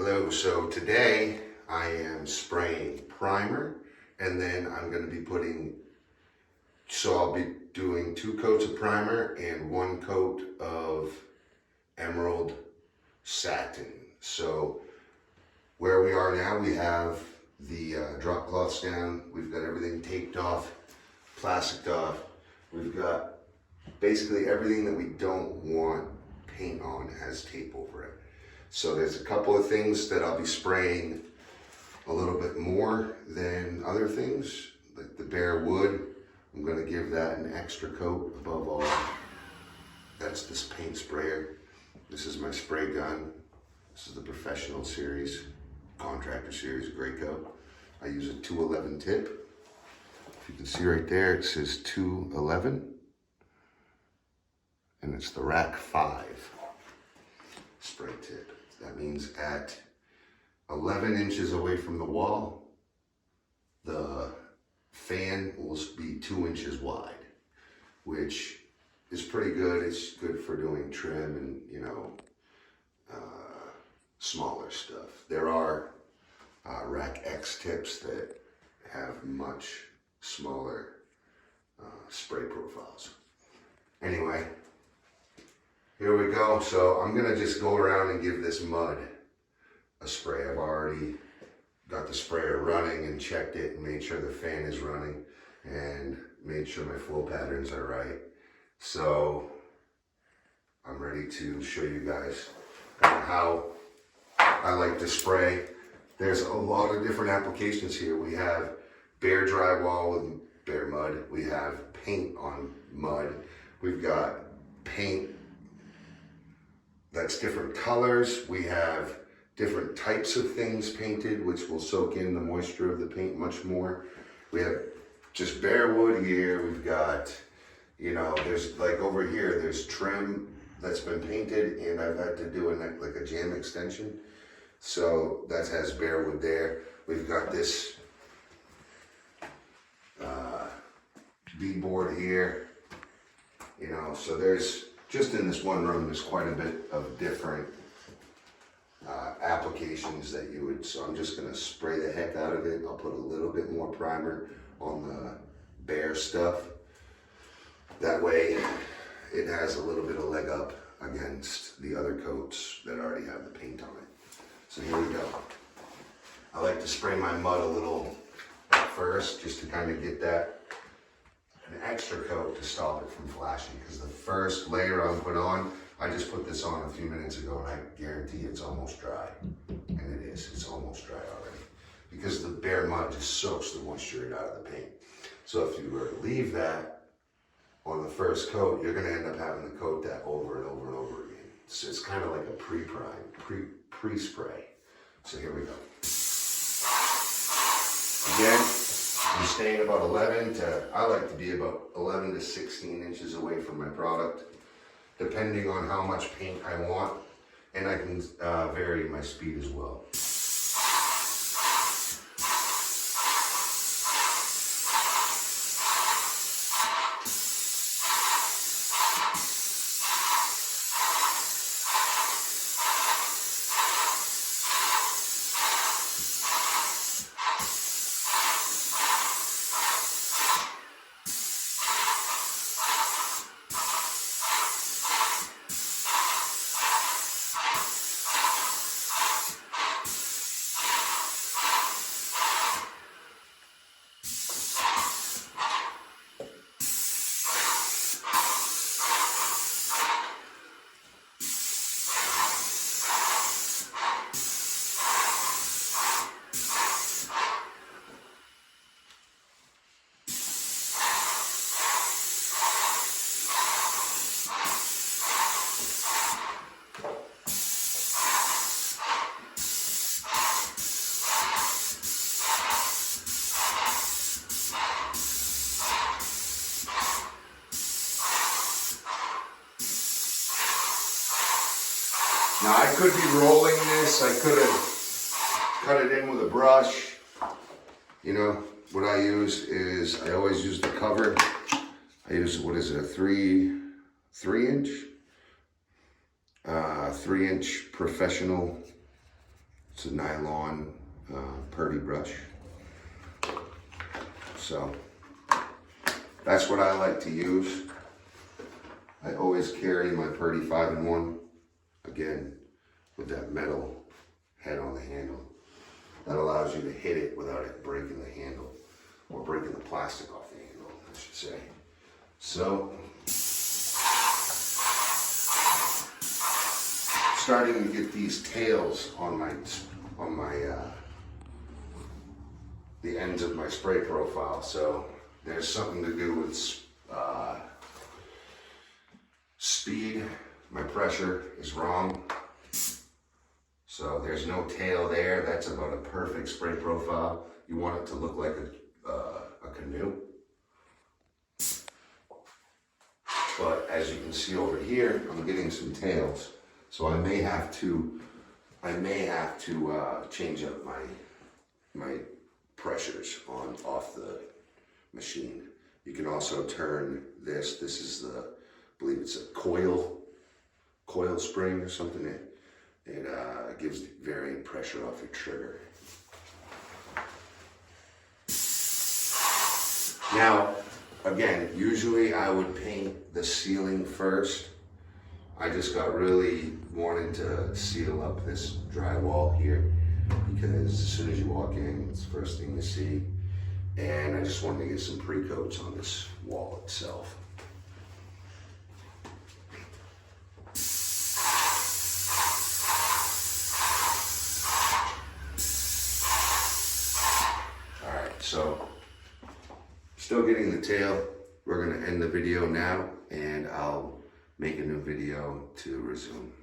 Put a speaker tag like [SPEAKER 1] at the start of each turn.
[SPEAKER 1] Hello, so today I am spraying primer and then I'm going to be I'll be doing 2 coats of primer and 1 coat of emerald satin. So where we are now, we have the drop cloths down, we've got everything taped off, plasticed off, we've got basically everything that we don't want paint on has tape over it. So there's a couple of things that I'll be spraying a little bit more than other things, like the bare wood. I'm going to give that an extra coat above all. That's this paint sprayer. This is my spray gun. This is the professional series, contractor series, Graco. I use a 211 tip. If you can see right there, it says 211. And it's the rack 5 spray tip. That means at 11 inches away from the wall, the fan will be 2 inches wide, which is pretty good. It's good for doing trim and, smaller stuff. There are rack X tips that have much smaller spray profiles. Anyway, here we go. So I'm gonna just go around and give this mud a spray. I've already got the sprayer running and checked it and made sure the fan is running and made sure my flow patterns are right. So I'm ready to show you guys how I like to spray. There's a lot of different applications here. We have bare drywall with bare mud. We have paint on mud. We've got paint that's different colors. We have different types of things painted, which will soak in the moisture of the paint much more. We have just bare wood here. We've got, there's like over here, there's trim that's been painted and I've had to do like a jam extension. So that has bare wood there. We've got this beadboard here, so there's, just in this one room, there's quite a bit of different applications that you would, so I'm just gonna spray the heck out of it. I'll put a little bit more primer on the bare stuff. That way it has a little bit of leg up against the other coats that already have the paint on it. So here we go. I like to spray my mud a little first, just to kind of get that an extra coat to stop it from flashing, because the first layer I'll put on, I just put this on a few minutes ago and I guarantee it's almost dry. And it is, it's almost dry already. Because the bare mud just soaks the moisture out of the paint. So if you were to leave that on the first coat, you're gonna end up having to coat that over and over and over again. So it's kind of like a pre-prime, pre-spray. So here we go. Again, I'm staying about 11 to, I like to be about 11 to 16 inches away from my product, depending on how much paint I want, and I can vary my speed as well. Now I could be rolling this, I could have cut it in with a brush. What I use is, I always use the cover. I use, what is it, a 3-inch professional It's a nylon purdy brush. So that's what I like to use. I always carry my purdy 5-in-1, again, with that metal head on the handle. That allows you to hit it without it breaking the handle, or breaking the plastic off the handle, I should say. So, starting to get these tails on the ends of my spray profile. So there's something to do with speed. My pressure is wrong. So there's no tail there. That's about a perfect spray profile. You want it to look like a canoe. But as you can see over here, I'm getting some tails. So I may have to change up my pressures off the machine. You can also turn this. This is I believe it's a coil spring or something. It gives varying pressure off your trigger. Now, again, usually I would paint the ceiling first. I just got really wanting to seal up this drywall here because as soon as you walk in, it's the first thing you see. And I just wanted to get some pre-coats on this wall itself. So, still getting the tail. We're gonna end the video now and I'll make a new video to resume.